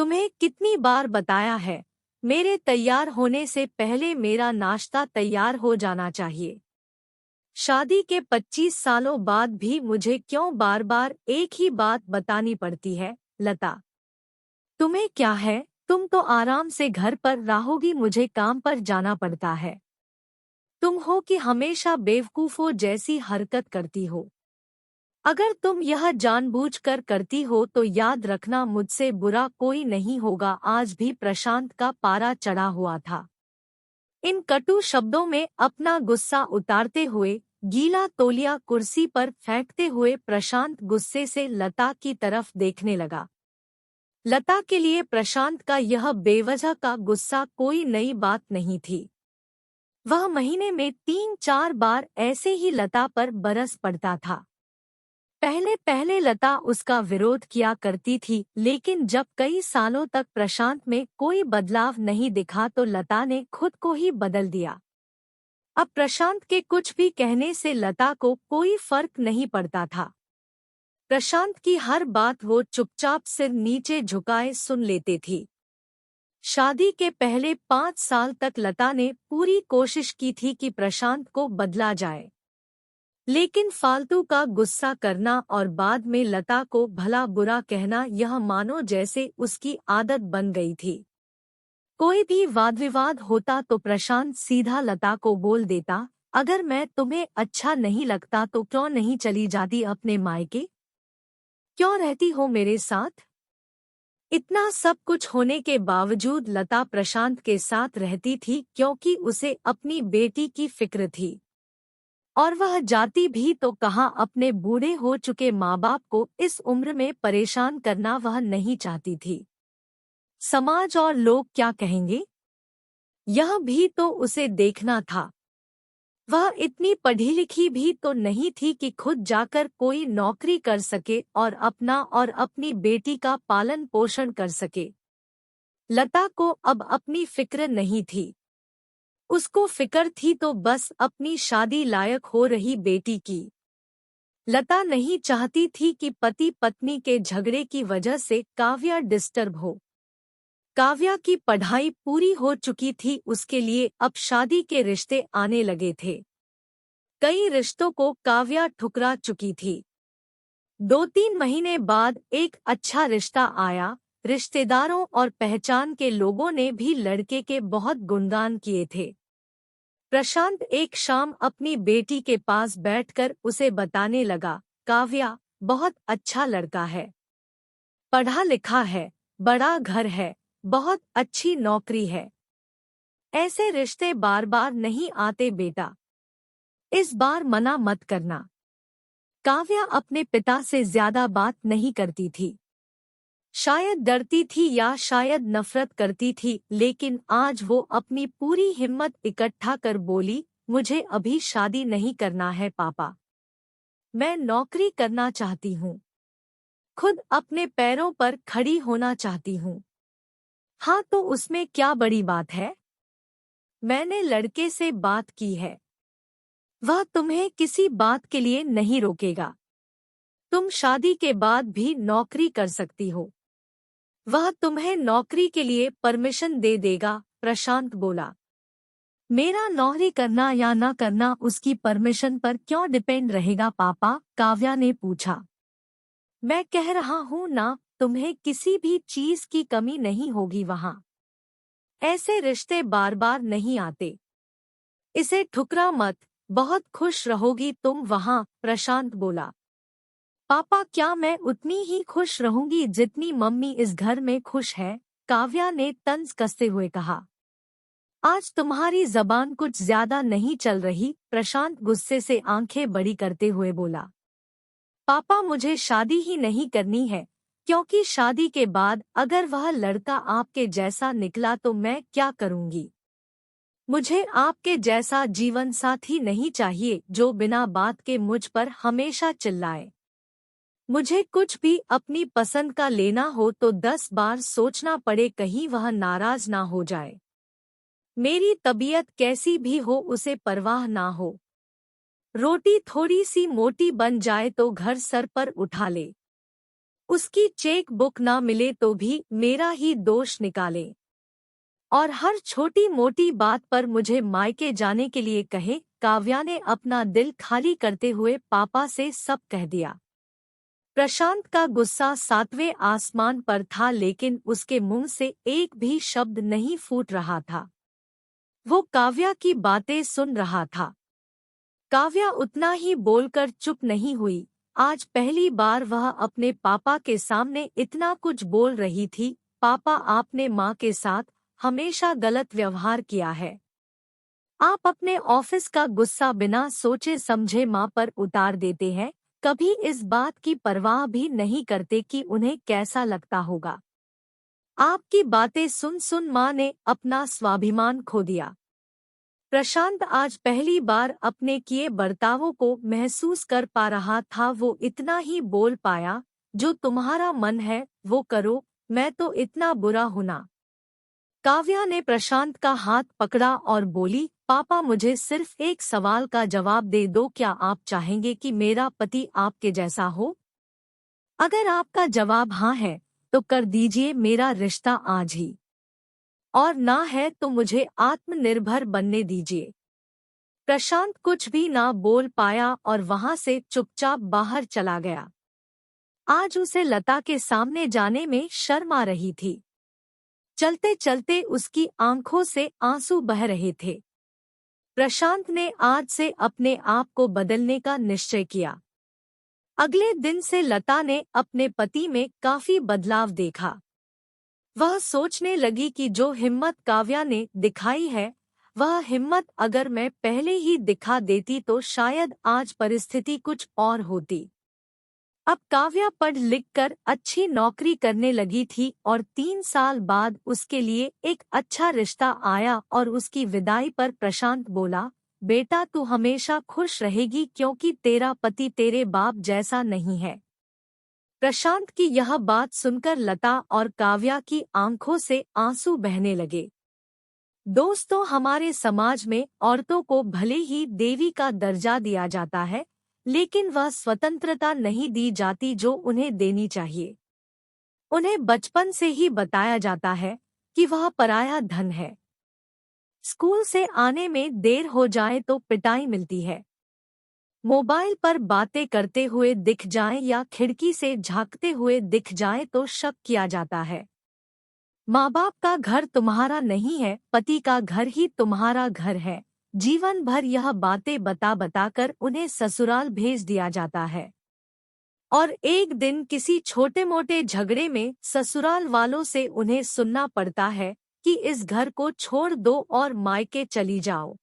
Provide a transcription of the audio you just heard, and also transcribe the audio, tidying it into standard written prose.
तुम्हें कितनी बार बताया है, मेरे तैयार होने से पहले मेरा नाश्ता तैयार हो जाना चाहिए। शादी के 25 सालों बाद भी मुझे क्यों बार बार एक ही बात बतानी पड़ती है, लता? तुम्हें क्या है, तुम तो आराम से घर पर रहोगी, मुझे काम पर जाना पड़ता है। तुम हो कि हमेशा बेवकूफों जैसी हरकत करती हो। अगर तुम यह जानबूझकर करती हो तो याद रखना, मुझसे बुरा कोई नहीं होगा। आज भी प्रशांत का पारा चढ़ा हुआ था। इन कटु शब्दों में अपना गुस्सा उतारते हुए, गीला तौलिया कुर्सी पर फेंकते हुए प्रशांत गुस्से से लता की तरफ देखने लगा। लता के लिए प्रशांत का यह बेवजह का गुस्सा कोई नई बात नहीं थी। वह महीने में 3-4 बार ऐसे ही लता पर बरस पड़ता था। पहले पहले लता उसका विरोध किया करती थी, लेकिन जब कई सालों तक प्रशांत में कोई बदलाव नहीं दिखा तो लता ने खुद को ही बदल दिया। अब प्रशांत के कुछ भी कहने से लता को कोई फर्क नहीं पड़ता था। प्रशांत की हर बात वो चुपचाप सिर नीचे झुकाए सुन लेती थी। शादी के पहले 5 साल तक लता ने पूरी कोशिश की थी कि प्रशांत को बदला जाए, लेकिन फालतू का गुस्सा करना और बाद में लता को भला बुरा कहना, यह मानो जैसे उसकी आदत बन गई थी। कोई भी वाद विवाद होता तो प्रशांत सीधा लता को बोल देता, अगर मैं तुम्हें अच्छा नहीं लगता तो क्यों नहीं चली जाती अपने मायके? क्यों रहती हो मेरे साथ? इतना सब कुछ होने के बावजूद लता प्रशांत के साथ रहती थी क्योंकि उसे अपनी बेटी की फिक्र थी। और वह जाती भी तो कहाँ, अपने बूढ़े हो चुके माँ बाप को इस उम्र में परेशान करना वह नहीं चाहती थी। समाज और लोग क्या कहेंगे, यह भी तो उसे देखना था। वह इतनी पढ़ी लिखी भी तो नहीं थी कि खुद जाकर कोई नौकरी कर सके और अपना और अपनी बेटी का पालन पोषण कर सके। लता को अब अपनी फिक्र नहीं थी। उसको फिक्र थी तो बस अपनी शादी लायक हो रही बेटी की। लता नहीं चाहती थी कि पति पत्नी के झगड़े की वजह से काव्या डिस्टर्ब हो। काव्या की पढ़ाई पूरी हो चुकी थी, उसके लिए अब शादी के रिश्ते आने लगे थे। कई रिश्तों को काव्या ठुकरा चुकी थी। 2-3 महीने बाद एक अच्छा रिश्ता आया। रिश्तेदारों और पहचान के लोगों ने भी लड़के के बहुत गुणगान किए थे। प्रशांत एक शाम अपनी बेटी के पास बैठकर उसे बताने लगा, काव्या, बहुत अच्छा लड़का है, पढ़ा लिखा है, बड़ा घर है, बहुत अच्छी नौकरी है। ऐसे रिश्ते बार बार नहीं आते बेटा, इस बार मना मत करना। काव्या अपने पिता से ज्यादा बात नहीं करती थी। शायद डरती थी या शायद नफरत करती थी, लेकिन आज वो अपनी पूरी हिम्मत इकट्ठा कर बोली, मुझे अभी शादी नहीं करना है पापा। मैं नौकरी करना चाहती हूँ, खुद अपने पैरों पर खड़ी होना चाहती हूँ। हाँ तो उसमें क्या बड़ी बात है? मैंने लड़के से बात की है, वह तुम्हें किसी बात के लिए नहीं रोकेगा। तुम शादी के बाद भी नौकरी कर सकती हो, वह तुम्हें नौकरी के लिए परमिशन दे देगा। प्रशांत बोला, मेरा नौकरी करना या न करना उसकी परमिशन पर क्यों डिपेंड रहेगा पापा? काव्या ने पूछा। मैं कह रहा हूँ ना, तुम्हें किसी भी चीज की कमी नहीं होगी वहाँ। ऐसे रिश्ते बार बार नहीं आते, इसे ठुकरा मत, बहुत खुश रहोगी तुम वहाँ। प्रशांत बोला, पापा क्या मैं उतनी ही खुश रहूंगी जितनी मम्मी इस घर में खुश है? काव्या ने तंज कसते हुए कहा। आज तुम्हारी जबान कुछ ज्यादा नहीं चल रही? प्रशांत गुस्से से आंखें बड़ी करते हुए बोला। पापा मुझे शादी ही नहीं करनी है, क्योंकि शादी के बाद अगर वह लड़का आपके जैसा निकला तो मैं क्या करूंगी? मुझे आपके जैसा जीवन साथी नहीं चाहिए जो बिना बात के मुझ पर हमेशा चिल्लाए। मुझे कुछ भी अपनी पसंद का लेना हो तो 10 बार सोचना पड़े, कहीं वह नाराज ना हो जाए। मेरी तबीयत कैसी भी हो उसे परवाह ना हो। रोटी थोड़ी सी मोटी बन जाए तो घर सर पर उठा ले। उसकी चेक बुक ना मिले तो भी मेरा ही दोष निकाले और हर छोटी मोटी बात पर मुझे मायके जाने के लिए कहे। काव्या ने अपना दिल खाली करते हुए पापा से सब कह दिया। प्रशांत का गुस्सा सातवें आसमान पर था, लेकिन उसके मुंह से एक भी शब्द नहीं फूट रहा था। वो काव्या की बातें सुन रहा था। काव्या उतना ही बोलकर चुप नहीं हुई। आज पहली बार वह अपने पापा के सामने इतना कुछ बोल रही थी। पापा, आपने माँ के साथ हमेशा गलत व्यवहार किया है। आप अपने ऑफिस का गुस्सा बिना सोचे समझे माँ पर उतार देते हैं। कभी इस बात की परवाह भी नहीं करते कि उन्हें कैसा लगता होगा। आपकी बातें सुन सुन माँ ने अपना स्वाभिमान खो दिया। प्रशांत आज पहली बार अपने किए बर्तावों को महसूस कर पा रहा था। वो इतना ही बोल पाया, जो तुम्हारा मन है वो करो, मैं तो इतना बुरा हूं ना। काव्या ने प्रशांत का हाथ पकड़ा और बोली, पापा, मुझे सिर्फ एक सवाल का जवाब दे दो। क्या आप चाहेंगे कि मेरा पति आपके जैसा हो? अगर आपका जवाब हाँ है तो कर दीजिए मेरा रिश्ता आज ही, और ना है तो मुझे आत्मनिर्भर बनने दीजिए। प्रशांत कुछ भी ना बोल पाया और वहां से चुपचाप बाहर चला गया। आज उसे लता के सामने जाने में शर्म आ रही थी। चलते चलते उसकी आंखों से आंसू बह रहे थे। प्रशांत ने आज से अपने आप को बदलने का निश्चय किया। अगले दिन से लता ने अपने पति में काफी बदलाव देखा। वह सोचने लगी कि जो हिम्मत काव्या ने दिखाई है, वह हिम्मत अगर मैं पहले ही दिखा देती तो शायद आज परिस्थिति कुछ और होती। अब काव्या पढ़ लिख कर अच्छी नौकरी करने लगी थी और 3 साल बाद उसके लिए एक अच्छा रिश्ता आया और उसकी विदाई पर प्रशांत बोला, बेटा तू हमेशा खुश रहेगी क्योंकि तेरा पति तेरे बाप जैसा नहीं है। प्रशांत की यह बात सुनकर लता और काव्या की आंखों से आंसू बहने लगे। दोस्तों, हमारे समाज में औरतों को भले ही देवी का दर्जा दिया जाता है, लेकिन वह स्वतंत्रता नहीं दी जाती जो उन्हें देनी चाहिए। उन्हें बचपन से ही बताया जाता है कि वह पराया धन है। स्कूल से आने में देर हो जाए तो पिटाई मिलती है। मोबाइल पर बातें करते हुए दिख जाएं या खिड़की से झांकते हुए दिख जाएं तो शक किया जाता है। माँ बाप का घर तुम्हारा नहीं है, पति का घर ही तुम्हारा घर है। जीवन भर यह बातें बता बताकर उन्हें ससुराल भेज दिया जाता है और एक दिन किसी छोटे मोटे झगड़े में ससुराल वालों से उन्हें सुनना पड़ता है कि इस घर को छोड़ दो और मायके चली जाओ।